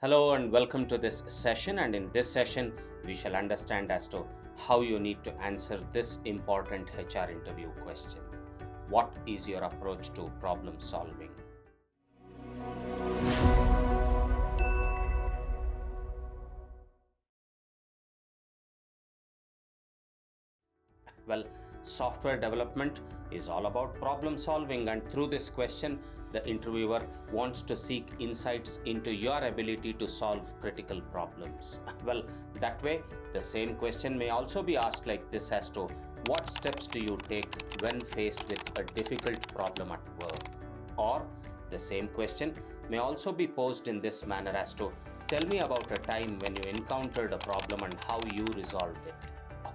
Hello and welcome to this session, and in this session we shall understand as to how you need to answer this important HR interview question. What is your approach to problem solving? Well, software development is all about problem solving, and through this question, the interviewer wants to seek insights into your ability to solve critical problems. Well, that way, the same question may also be asked like this as to what steps do you take when faced with a difficult problem at work? Or the same question may also be posed in this manner as to tell me about a time when you encountered a problem and how you resolved it.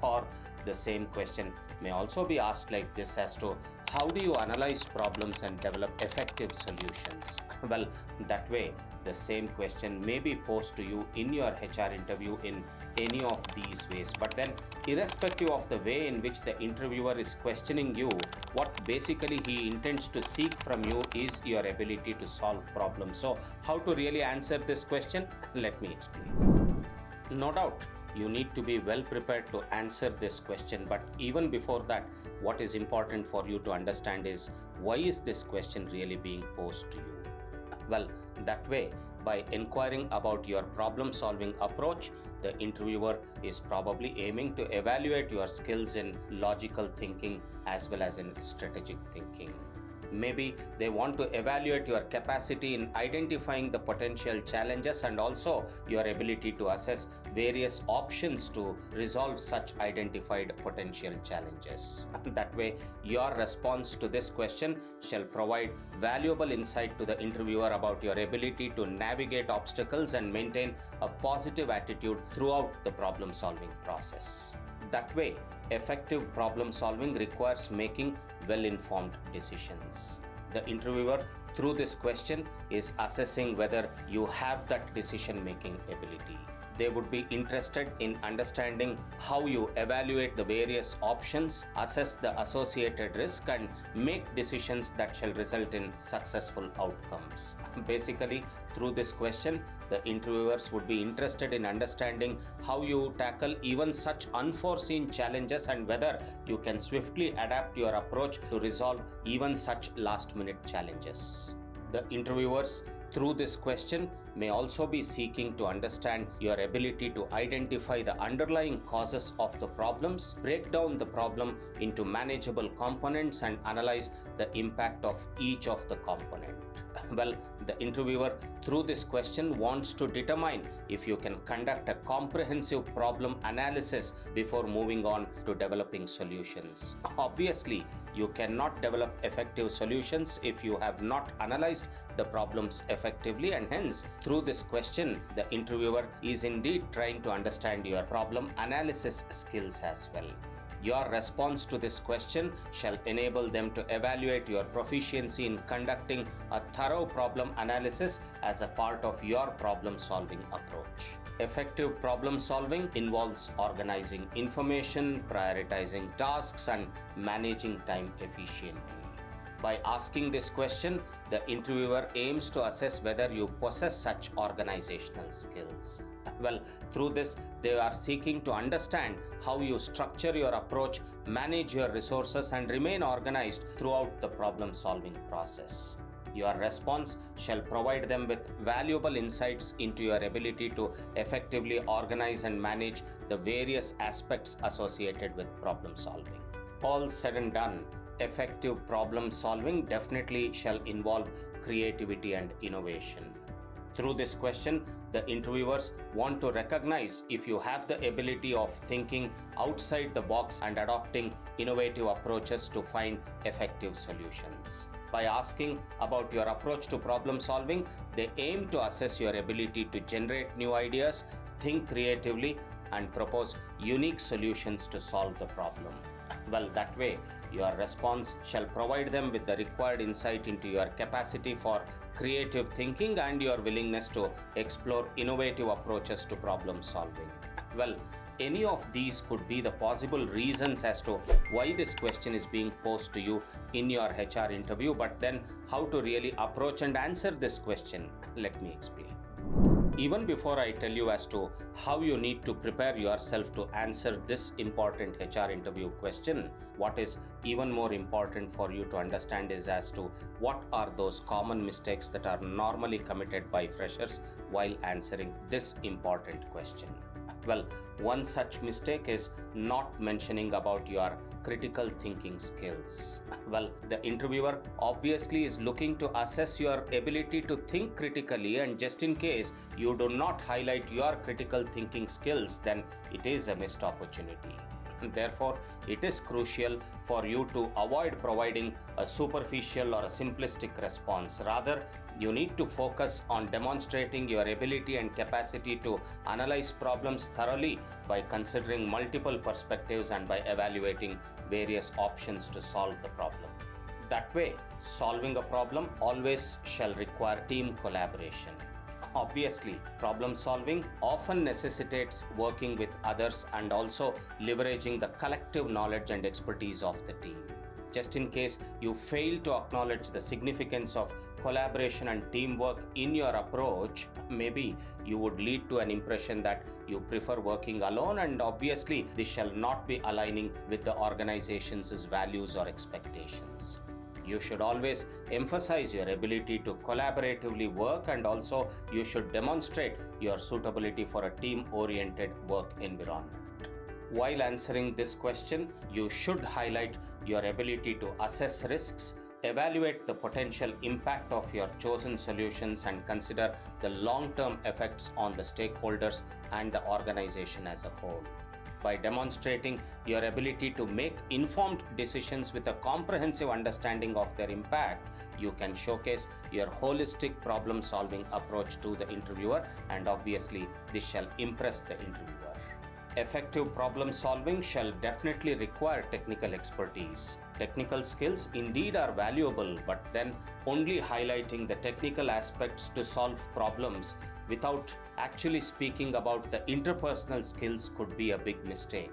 Or the same question may also be asked like this as to how do you analyze problems and develop effective solutions? Well, that way, the same question may be posed to you in your HR interview in any of these ways. But then, irrespective of the way in which the interviewer is questioning you, what basically he intends to seek from you is your ability to solve problems. So, how to really answer this question? Let me explain. No doubt, you need to be well prepared to answer this question, but even before that, what is important for you to understand is why is this question really being posed to you? Well, that way, by inquiring about your problem solving approach, the interviewer is probably aiming to evaluate your skills in logical thinking as well as in strategic thinking. Maybe they want to evaluate your capacity in identifying the potential challenges and also your ability to assess various options to resolve such identified potential challenges. That way, your response to this question shall provide valuable insight to the interviewer about your ability to navigate obstacles and maintain a positive attitude throughout the problem solving process. That way, effective problem solving requires making well-informed decisions. The interviewer, through this question, is assessing whether you have that decision-making ability. They would be interested in understanding how you evaluate the various options, assess the associated risk, and make decisions that shall result in successful outcomes. Basically, through this question, the interviewers would be interested in understanding how you tackle even such unforeseen challenges and whether you can swiftly adapt your approach to resolve even such last-minute challenges. The interviewers, through this question, may also be seeking to understand your ability to identify the underlying causes of the problems, break down the problem into manageable components, and analyze the impact of each of the component. Well, the interviewer, through this question, wants to determine if you can conduct a comprehensive problem analysis before moving on to developing solutions. Obviously, you cannot develop effective solutions if you have not analyzed the problems effectively, and hence, through this question, the interviewer is indeed trying to understand your problem analysis skills as well. Your response to this question shall enable them to evaluate your proficiency in conducting a thorough problem analysis as a part of your problem-solving approach. Effective problem solving involves organizing information, prioritizing tasks, and managing time efficiently. By asking this question, the interviewer aims to assess whether you possess such organizational skills. Well, through this, they are seeking to understand how you structure your approach, manage your resources, and remain organized throughout the problem-solving process. Your response shall provide them with valuable insights into your ability to effectively organize and manage the various aspects associated with problem solving. All said and done, effective problem solving definitely shall involve creativity and innovation. Through this question, the interviewers want to recognize if you have the ability of thinking outside the box and adopting innovative approaches to find effective solutions. By asking about your approach to problem solving, they aim to assess your ability to generate new ideas, think creatively, and propose unique solutions to solve the problem. Well, that way, your response shall provide them with the required insight into your capacity for creative thinking and your willingness to explore innovative approaches to problem solving. Well, any of these could be the possible reasons as to why this question is being posed to you in your HR interview, but then how to really approach and answer this question, let me explain. Even before I tell you as to how you need to prepare yourself to answer this important HR interview question, what is even more important for you to understand is as to what are those common mistakes that are normally committed by freshers while answering this important question. Well, one such mistake is not mentioning about your critical thinking skills. Well, the interviewer obviously is looking to assess your ability to think critically, and just in case you do not highlight your critical thinking skills, then it is a missed opportunity. Therefore, it is crucial for you to avoid providing a superficial or a simplistic response. Rather, you need to focus on demonstrating your ability and capacity to analyze problems thoroughly by considering multiple perspectives and by evaluating various options to solve the problem. That way, solving a problem always shall require team collaboration. Obviously, problem solving often necessitates working with others and also leveraging the collective knowledge and expertise of the team. Just in case you fail to acknowledge the significance of collaboration and teamwork in your approach, maybe you would lead to an impression that you prefer working alone, and obviously this shall not be aligning with the organization's values or expectations. You should always emphasize your ability to collaboratively work, and also you should demonstrate your suitability for a team-oriented work environment. While answering this question, you should highlight your ability to assess risks, evaluate the potential impact of your chosen solutions, and consider the long-term effects on the stakeholders and the organization as a whole. By demonstrating your ability to make informed decisions with a comprehensive understanding of their impact, you can showcase your holistic problem-solving approach to the interviewer, and obviously this shall impress the interviewer. Effective problem solving shall definitely require technical expertise. Technical skills indeed are valuable, but then only highlighting the technical aspects to solve problems without actually speaking about the interpersonal skills could be a big mistake.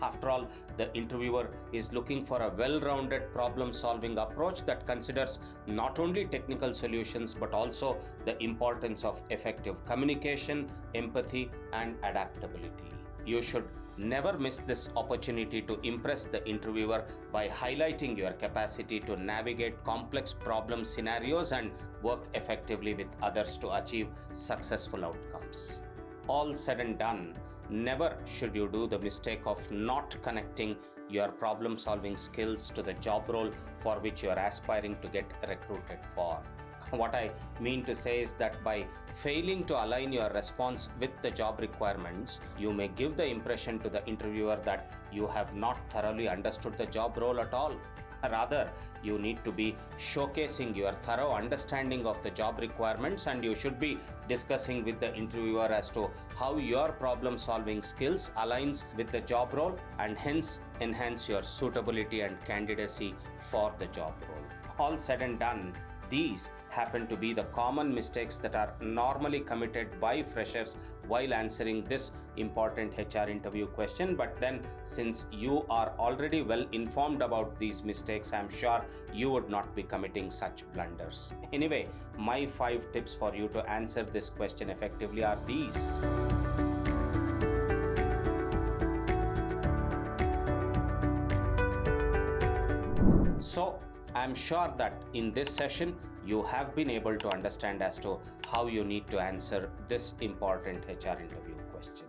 After all, the interviewer is looking for a well-rounded problem-solving approach that considers not only technical solutions but also the importance of effective communication, empathy, and adaptability. You should never miss this opportunity to impress the interviewer by highlighting your capacity to navigate complex problem scenarios and work effectively with others to achieve successful outcomes. All said and done, never should you do the mistake of not connecting your problem-solving skills to the job role for which you are aspiring to get recruited for. What I mean to say is that by failing to align your response with the job requirements, you may give the impression to the interviewer that you have not thoroughly understood the job role at all. Rather, you need to be showcasing your thorough understanding of the job requirements, and you should be discussing with the interviewer as to how your problem-solving skills aligns with the job role and hence enhance your suitability and candidacy for the job role. All said and done, these happen to be the common mistakes that are normally committed by freshers while answering this important HR interview question. But then, since you are already well informed about these mistakes, I'm sure you would not be committing such blunders. Anyway, my 5 tips for you to answer this question effectively are these. So, I'm sure that in this session you have been able to understand as to how you need to answer this important HR interview question.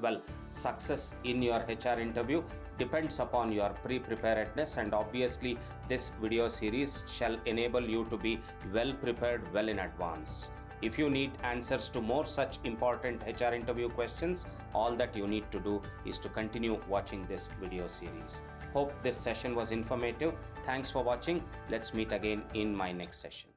Well, success in your HR interview depends upon your pre-preparedness, and obviously this video series shall enable you to be well prepared well in advance. If you need answers to more such important HR interview questions, all that you need to do is to continue watching this video series. Hope this session was informative. Thanks for watching. Let's meet again in my next session.